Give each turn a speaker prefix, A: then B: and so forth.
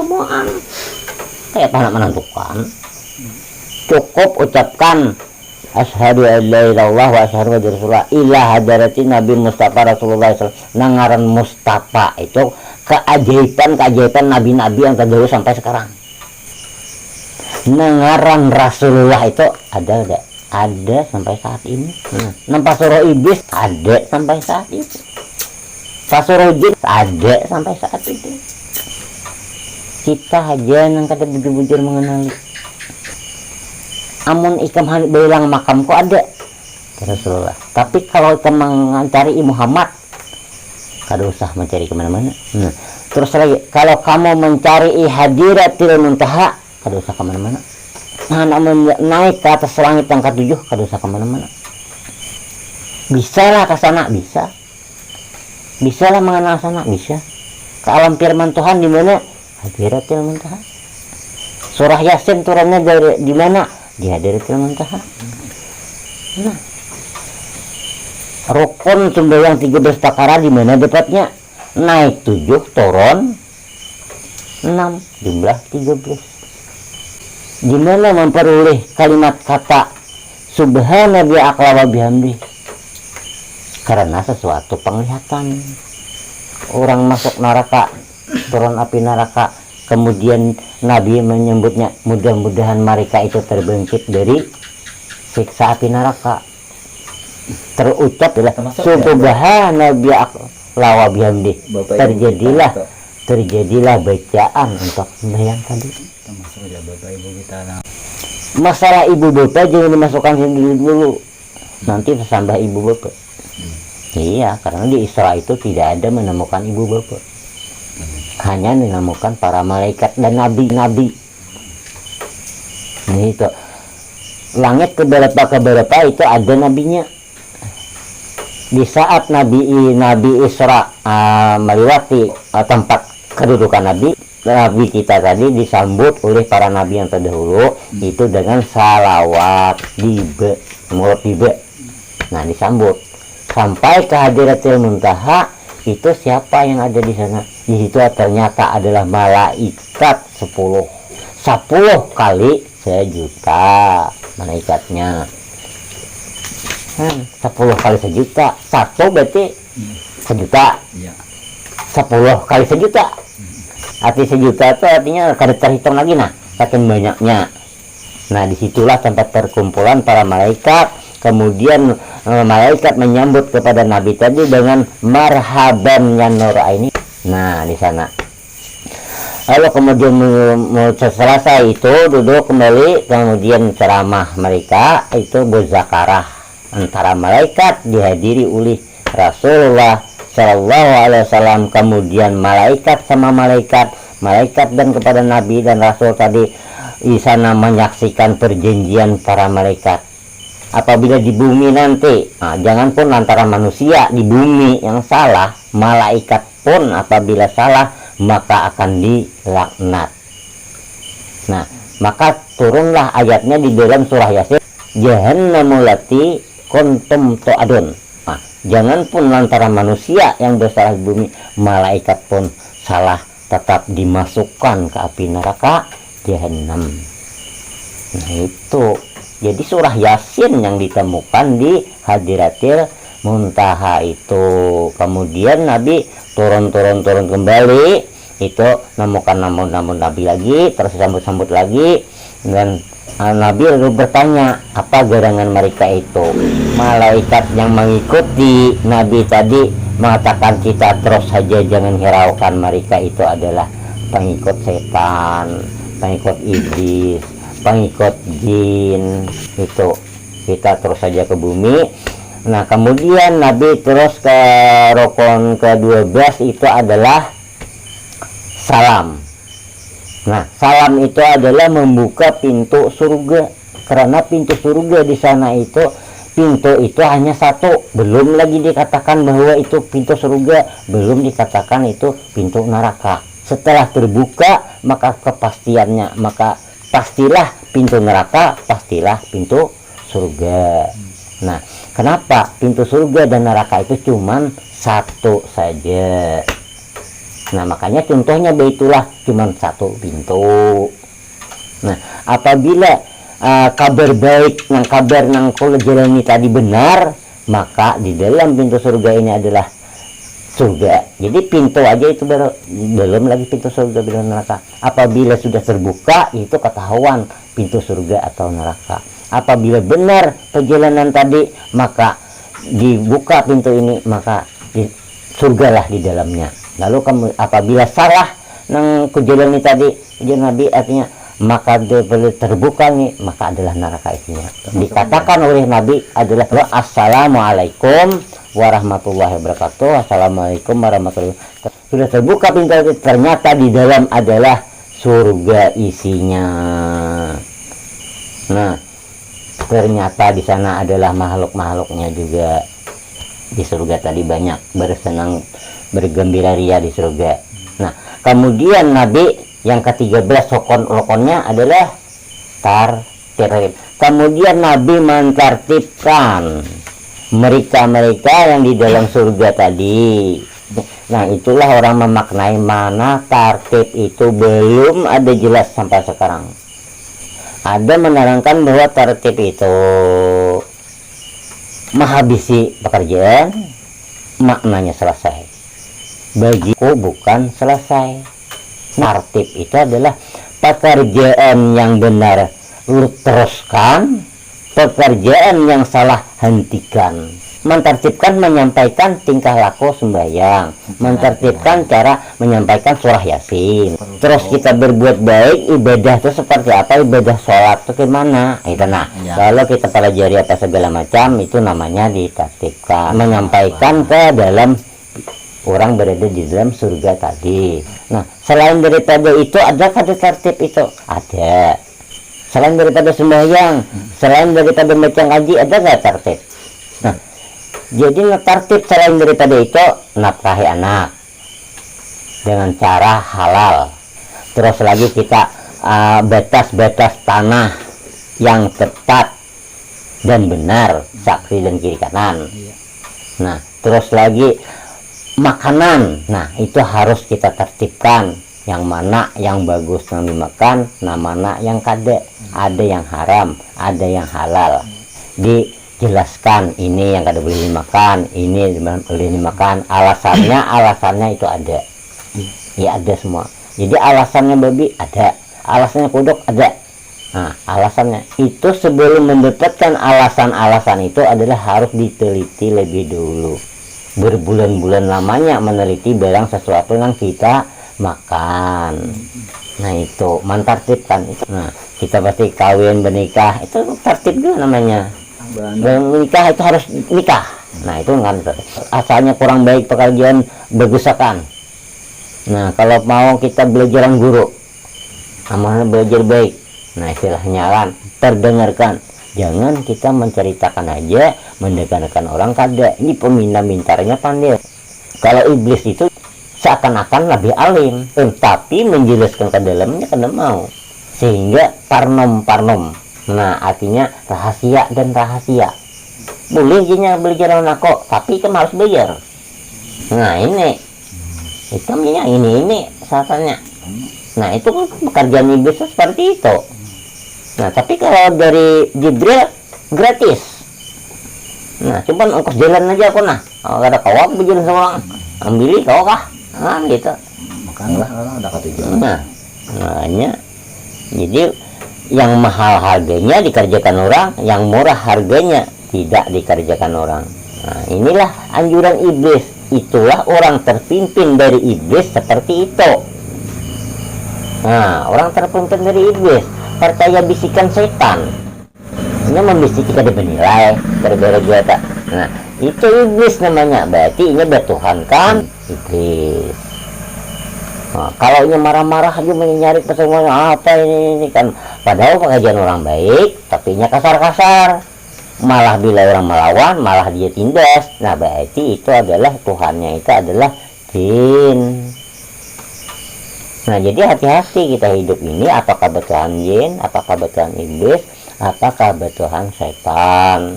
A: semuaan kayak anak menentukan. Cukup ucapkan asyhadu an la ilaha illallah wa asyhadu anna rasulullah ila hadarati Nabi Mustafa Rasulullah SAW. Nangaran Mustafa itu keajaiban nabi-nabi yang terdahulu sampai sekarang. Nangaran Rasulullah itu ada sampai saat ini. Nampak suruh iblis ada sampai saat itu. Pasuruh jin ada sampai saat itu. Kita aja yang kata bujur-bujur mengenali. Amun ikam bilang makamku ada Rasulullah. Tapi kalau ikam mencari Muhammad, kada usah mencari kemana-mana. Terus lagi, kalau kamu mencari hadiratil muntaha, kada usah kemana-mana. Nah, namun naik ke atas langit yang ke-7, kada usah kemana-mana. Bisa lah ke sana, bisa. Bisa lah mengenal sana, bisa. Ke alam firman Tuhan di mana? Hadiratil muntaha. Surah Yasin turunnya dari di mana? Di hadiratil muntaha. Nah, rukun sembahyang 13 takara di mana dapatnya? Naik 7, turun 6, jumlah 13. Di mana memperoleh kalimat kata subhana bi aqla wa bihamdi? Karena sesuatu penglihatan. Orang masuk neraka, turun api neraka, kemudian Nabi menyebutnya mudah-mudahan mereka itu terbangkit dari siksa api neraka. Terucap adalah subhana bi aqla wa bihamdi. Terjadilah bacaan untuk sembahyang tadi. Masalah ibu bapak jangan dimasukkan sendiri dulu, nanti tersambah ibu bapak. Iya, karena di Isra itu tidak ada menemukan ibu bapak, hanya menemukan para malaikat dan nabi-nabi. Nah, itu langit keberapa itu ada nabinya. Di saat Nabi Isra melewati tempat kedudukan Nabi kita tadi disambut oleh para nabi yang terdahulu itu dengan salawat dibe. Nah, disambut sampai ke hadiratil muntaha. Itu siapa yang ada di sana? Di situ ternyata adalah malaikat 10 kali 1 juta malaikatnya. 10 kali 1 juta, satu berarti 1 juta. 10 kali 1 juta. Arti 1 juta itu artinya kada terhitung lagi, nah saking banyaknya. Nah, disitulah tempat perkumpulan para malaikat. Kemudian malaikat menyambut kepada Nabi tadi dengan marhaban ya nur ini. Nah, di sana. Lalu kemudian selesai itu duduk kembali, kemudian ceramah mereka itu berzakarah antara malaikat dihadiri oleh Rasulullah Shallallahu Alaihi Wasallam. Kemudian malaikat sama malaikat dan kepada Nabi dan Rasul tadi di sana menyaksikan perjanjian para malaikat. Apabila di bumi nanti, jangan pun antara manusia di bumi yang salah, malaikat pun apabila salah maka akan dilaknat. Nah, maka turunlah ayatnya di dalam surah Yasin, jahannamul lati kuntum tu'adun. Nah, jangan pun antara manusia yang bersalah di bumi, malaikat pun salah tetap dimasukkan ke api neraka jahannam. Nah, itu jadi surah Yasin yang ditemukan di hadiratil muntaha itu. Kemudian Nabi turun kembali, itu nemukan namun Nabi lagi, terus sambut lagi, dan Nabi lalu bertanya apa gerangan mereka itu. Malaikat yang mengikuti Nabi tadi mengatakan kita terus saja jangan hiraukan, mereka itu adalah pengikut setan, pengikut iblis, pengikut jin. Itu kita terus saja ke bumi. Nah, kemudian Nabi terus ke rukun ke-12 itu adalah salam. Nah, salam itu adalah membuka pintu surga, karena pintu surga di sana itu pintu itu hanya satu, belum lagi dikatakan bahwa itu pintu surga, belum dikatakan itu pintu neraka. Setelah terbuka maka kepastiannya, maka pastilah pintu neraka, pastilah pintu surga. Nah, kenapa pintu surga dan neraka itu cuman satu saja? Nah, makanya contohnya Baitullah cuma satu pintu. Nah, apabila kabar baik nang kabar nang kula jalani tadi benar, maka di dalam pintu surga ini adalah surga. Jadi pintu aja itu belum lagi pintu surga belum neraka. Apabila sudah terbuka itu ketahuan pintu surga atau neraka. Apabila benar perjalanan tadi, maka dibuka pintu ini, maka surgalah di dalamnya. Lalu kamu apabila salah nang kujalani tadi Nabi, artinya maka terbuka nih, maka adalah neraka isinya. Dikatakan oleh Nabi adalah assalamualaikum warahmatullahi wabarakatuh, assalamualaikum warahmatullahi wabarakatuh. Sudah terbuka pintu, ternyata di dalam adalah surga isinya. Nah, ternyata di sana adalah makhluk-makhluknya juga. Di surga tadi banyak bersenang bergembira ria di surga. Nah, kemudian Nabi yang ke-13 lokonnya adalah tartib. Kemudian Nabi mentartibkan mereka-mereka yang di dalam surga tadi. Nah, itulah orang memaknai mana tartib itu belum ada jelas sampai sekarang. Ada menerangkan bahwa tartib itu menghabisi pekerjaan, maknanya selesai. Bagiku bukan selesai. Tartib itu adalah pekerjaan yang benar lu teruskan, pekerjaan yang salah hentikan. Mentertibkan menyampaikan tingkah laku sembahyang, mentertibkan cara menyampaikan surah Yasin. Terus kita berbuat baik, ibadah itu seperti apa, ibadah sholat itu gimana, itu nah kalau kita pelajari apa segala macam, itu namanya ditertibkan, menyampaikan ke dalam orang berada di dalam surga tadi. Nah, selain daripada itu, adakah tertib itu? Ada. Selain daripada sembahyang, selain daripada baca ngaji, ada nggak tertib? Nah, jadi tertib selain daripada itu, nafkahi anak dengan cara halal. Terus lagi kita batas-batas tanah yang tepat dan benar, saksi dan kiri kanan. Nah, terus lagi makanan, nah itu harus kita tertibkan, yang mana yang bagus yang dimakan, nah mana yang kada, ada yang haram, ada yang halal, dijelaskan ini yang kada boleh dimakan, ini boleh dimakan, alasannya itu ada, ya ada semua. Jadi alasannya babi ada, alasannya kodok ada. Nah, alasannya itu sebelum mendapatkan alasan-alasan itu adalah harus diteliti lebih dulu. Berbulan-bulan lamanya meneliti barang sesuatu yang kita makan. Nah, itu mentartibkan itu. Nah, kita pasti kawin bernikah itu tertib juga namanya. Menikah itu harus nikah. Nah, itu kan asalnya kurang baik pekerjaan bagusakan. Nah, kalau mau kita belajar guru, amalnya belajar baik. Nah, istilahnya kan terdengarkan. Jangan kita menceritakan aja, mendengarkan orang kada. Ini peminta-mintarnya pandai. Kalau iblis itu seakan-akan lebih alim, tapi menjelaskan ke dalamnya kada mau. Sehingga parnom. Nah, artinya rahasia dan rahasia. Boleh jadinya belajar aku, tapi kan harus bayar. Nah, ini hitamnya ini sasarannya. Nah, itu kan pekerjaan iblis seperti itu. Nah, tapi kalau dari Jibril gratis. Nah, cuman ongkos jalan aja aku nah. Kalau ada kawak berjalan seorang, ambil kau kah? Nah, gitu.
B: Makanlah ada ketujuan.
A: Nah, makanya jadi yang mahal harganya dikerjakan orang, yang murah harganya tidak dikerjakan orang. Nah, inilah anjuran iblis. Itulah orang terpimpin dari iblis seperti itu. Nah, orang terpimpin dari iblis percaya bisikan setan, ini membisiki kada bernilai, gara-gara tak. Nah, itu iblis namanya. Berarti ini bertuhankan iblis. Nah, kalau ini marah-marah aja mencari kesemuanya apa ini kan, padahal pekerjaan orang baik, tapi nya kasar-kasar. Malah bila orang melawan, malah dia tindas. Nah, berarti itu adalah Tuhannya itu adalah jin. Nah, jadi hati-hati kita hidup ini, apakah bertuhan jin, apakah bertuhan iblis, apakah bertuhan setan.